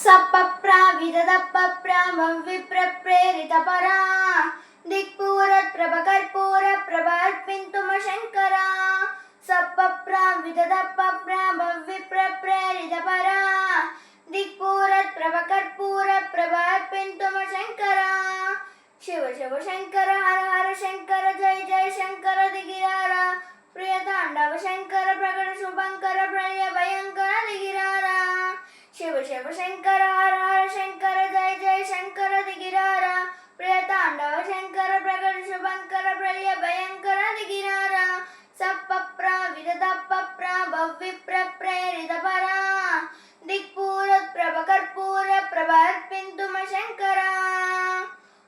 सपप्राविददपप्रामविप्रप्रेरितपरा दिक्पूरत्प्रभकर्पूरप्रभार्पिन्तुमशङ्करा सपप्राविददपप्रामविप्रप्रेरितपरा दिक्पूरत्प्रभकर्पूरप्रभार्पिन्तुमशङ्करा शिव शिव शंकर हर हर शंकर जय जय शंकर दिगिरारा प्रियतांडव शंकर प्रकट शुभंकर प्रलय भयंकर दिगिरारा शिव शिव शंकर हर हर शंकर जय जय शंकर दिगिरारा प्रियतांडव शंकर प्रकट शुभंकर प्रलय भयंकर दिगिरारा सपप्राविददपप्रा भव्यप्रप्रेरितपरा दिक्पूरत्प्रभकर्पूरप्रभार्पिन्तुमशङ्करा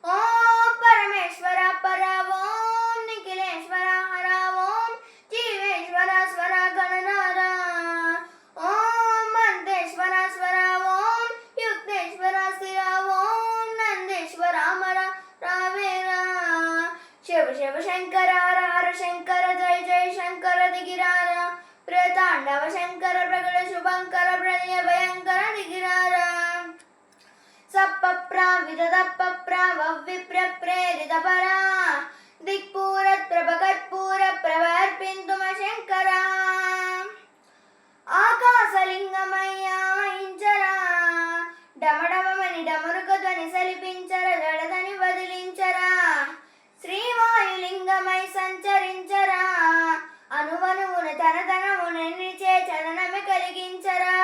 ओम परमेश्वर परा ओम निखिलेश्वर हरा ओम जीवेश्वर स्वर गणनारा ओम मंदेश्वर स्वर ओम युक्तेश्वर स्थिरा ओम नंदेश्वर अमर रावेरा शिव शिव शंकर हर हर शंकर जय जय शंकर दिगिरारा प्रियतांडव शंकर प्रकट शुभंकर प्रलय भयंकर दिगिरारा सपप्राविददपप्रामविप्रप्रेरितपरा दिक्पूरत्प्रभकर्पूरप्रभार्पिन्तुमशङ्करा आकाशलिङ्गमయ్యా వహించరా డమడమని డమరుకధ్వని సలిపించరా జడదని వదిలించరా శ్రీవాయులింగమై సంచరించరా అనువనువున తనతనమున నిలిచే చలనమే కలిగించరా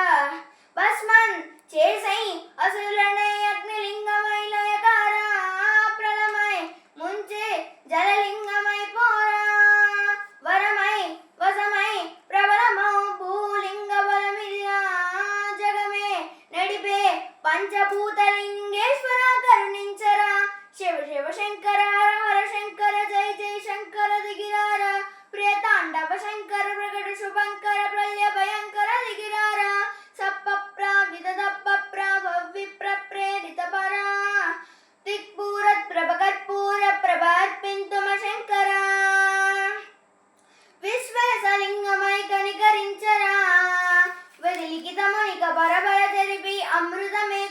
భస్మం చేసై అసురులనే అగ్నిలింగమై లయకారా ప్రళమై ముంచే జలలింగమై పోరా వరమై వసమై ప్రబలమౌ భూలింగ బలమిదిరా జగమే నడిపే పంచభూతలింగేశ్వర కరుణించరా శివ శివ శంకర హర హర శంకర జయ జయ శంకర దిగిరారా ప్రియతాండవ శంకర ప్రకట శుభంకర ప్రళయ భయంకర దిగిరారా सपप्राविददपप्रामविप्रप्रेरितपरा दिक्पूरत्प्रभकर्पूरप्रभार्पिन्तुमशङ्करा विश्वेशलिङ्गमై కనికరించరా వదిలికితమునిక బరబర జరిపి అమృతమే